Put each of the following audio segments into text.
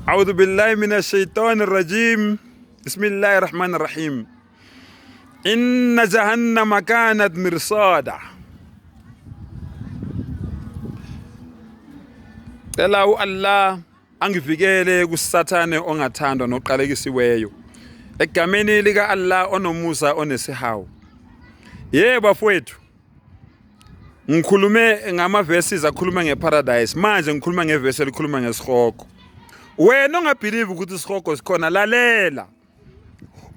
أعوذ بالله من الشيطان الرجيم. بسم الله الرحمن الرحيم. إن جهنم كانت مرصادا. Elawu Allah angivikele kusathane ongathandwa noqalekisiweyo. Egameni lika Allah onomusa onesihawu. Bafowethu. Ngikhulume ngama-verses akhuluma ngeparadise, manje ngikhuluma ngeverse elikhuluma ngesihogo. Wena ongabelieve ukuthi isihogo sikhona, lalela.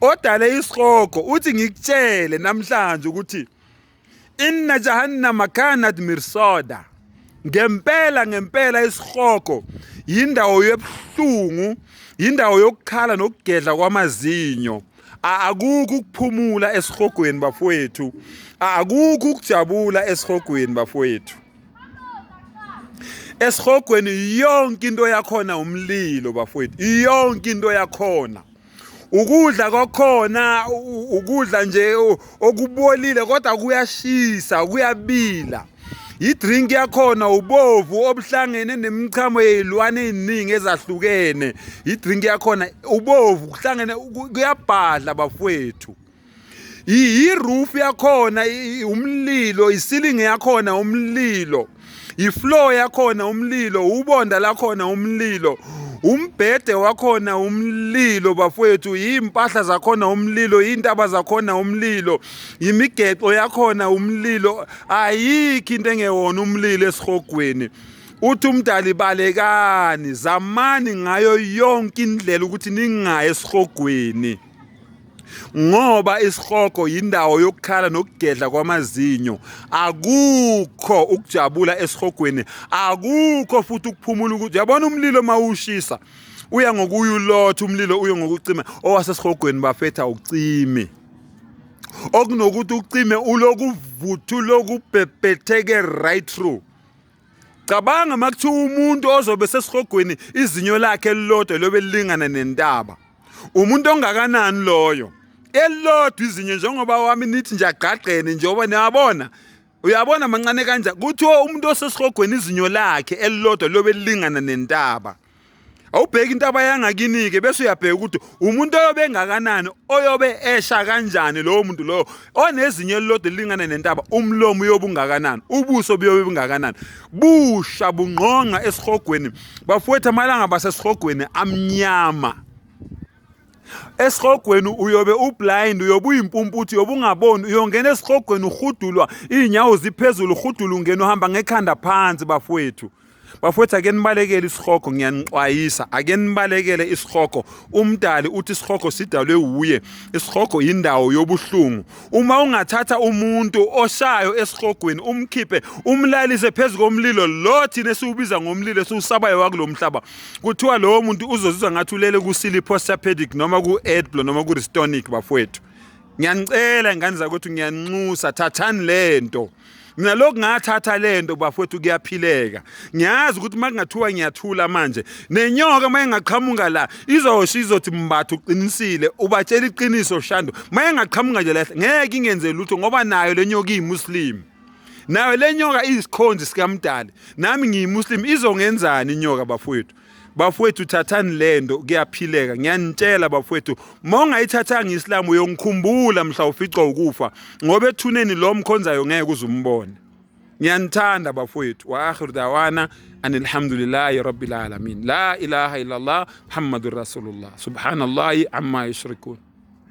Odale isihogo uthi ngikutshele namhlanje ukuthi inna jahannama kanat mirsada. Ngempela isihogo yindawo yobuhlungu, yindawo yokukhala nokugedla kwamazinyo. Akukho ukuphumula esihogweni bafowethu. Akukho ukujabula esihogweni bafowethu. Esihogweni yonke into yakhona umlilo bafowethu. Yonke into yakhona. Ukudla kwakhona ukudla nje okubolile kodwa kuyashisa, kuyabila. Idrink yakhona ubovu obuhlangene nemichamo yezilwane eziningi ezahlukene. Idrink yakhona ubovu kuhlangene kuyabhadla bafowethu. Iroof yakhona umlilo, isilingi yakhona umlilo. Ifloor yakhona umlilo, ubonda lakhona umlilo. Umbhede wakhona umlilo bafowethu, impahla zakhona umlilo, intaba zakhona umlilo, imigexo yakhona umlilo. Ayikho into engewona umlilo esihogweni. Uthi umdali balekani, zamani ngayo yonke indlela ukuthi ningaye esihogweni. Ngoba isihogo yindawo yokukhala nokugedla kwamazinyo. Akukho ukujabula esihogweni, akukho futhi ukuphumula ukuthi yabona umlilo mawushisa uya ngokuyulotha umlilo uye ngokucima. Owasesihogweni bafetha ucime, okunokuthi ucime ulokuvuthu lokubhebhetheke right through. Cabanga makuthiwa umuntu ozobe sesihogweni izinyo lakhe elilodwa lobe lilingana nentaba, umuntu ongakanani loyo? Elilodwa izinyo njengoba wami nithi nje agqagqene njengoba niyabona. Uyabona mancane kanjani kuthiwa umuntu osesihogweni izinyo lakhe elilodwa lobe lilingana nentaba. Awubheka intaba yangakinike bese uyabheka ukuthi umuntu oyobe engakanani, oyobe esha kanjani lowo muntu lowo onezinyo elilodwa lilingana nentaba. Umlomo uyobe ungakanani, ubuso buyobe bungakanani, busha bungqonqa esihogweni bafowethu. Amalanga basesihogweni amnyama. Esihogweni uyobe ublind, uyobe uyimpumputhu, uyobe ungaboni. Uyongena esihogweni uhudulwa, inyawo ziphezulu, uhudula ungena uhamba ngekhanda phansi bafowethu. Bafowethu ake nibalekele isihogo, ngiyanixwayisa, ake nibalekele isihogo. Umdali uthi isihogo sidalwe uye. Isihogo yindawo yobuhlungu. Uma ungathatha umuntu oshayo esihogweni umkhiphe umlalise phezulu komlilo lo thina esiubiza ngomlilo esiusabayo wakulomhlaba, kuthiwa lowo muntu uzozizwa ngathi ulele ku posturpedic noma ku adblow noma ku restonic bafowethu. Ngiyanicela ingane zakwethu, ngiyanxusa, thathani lento. Mina lokho ngathatha lento bafowethu kuyaphileka. Ngiyazi ukuthi makungathiwa ngiyathula manje nenyoka mayengaqhamuka la izosho izothi mbathu uqinisile, ubatshela iqiniso shando. Mayengaqhamuka nje la ngeke ingenze lutho ngoba nayo lenyoka iyimuslim. Nayo lenyoka isikhonzi sikamdali. Nami ngiyimuslim, izongenzani inyoka bafowethu? Bafowethu thathani lento kuyaphileka. Ngiyanitshela bafowethu, mongayithathanga iSlam uyongikhumbula mhla uficwa ukufa ngoba ethuneni lo mkhonzayo ngeke uzumbone. Ngiyanithanda bafowethu. Wa akhiru dawana alhamdulillahi rabbil alamin. La ilaha illallah Muhammadur rasulullah. Subhanallahi amma yushrikun.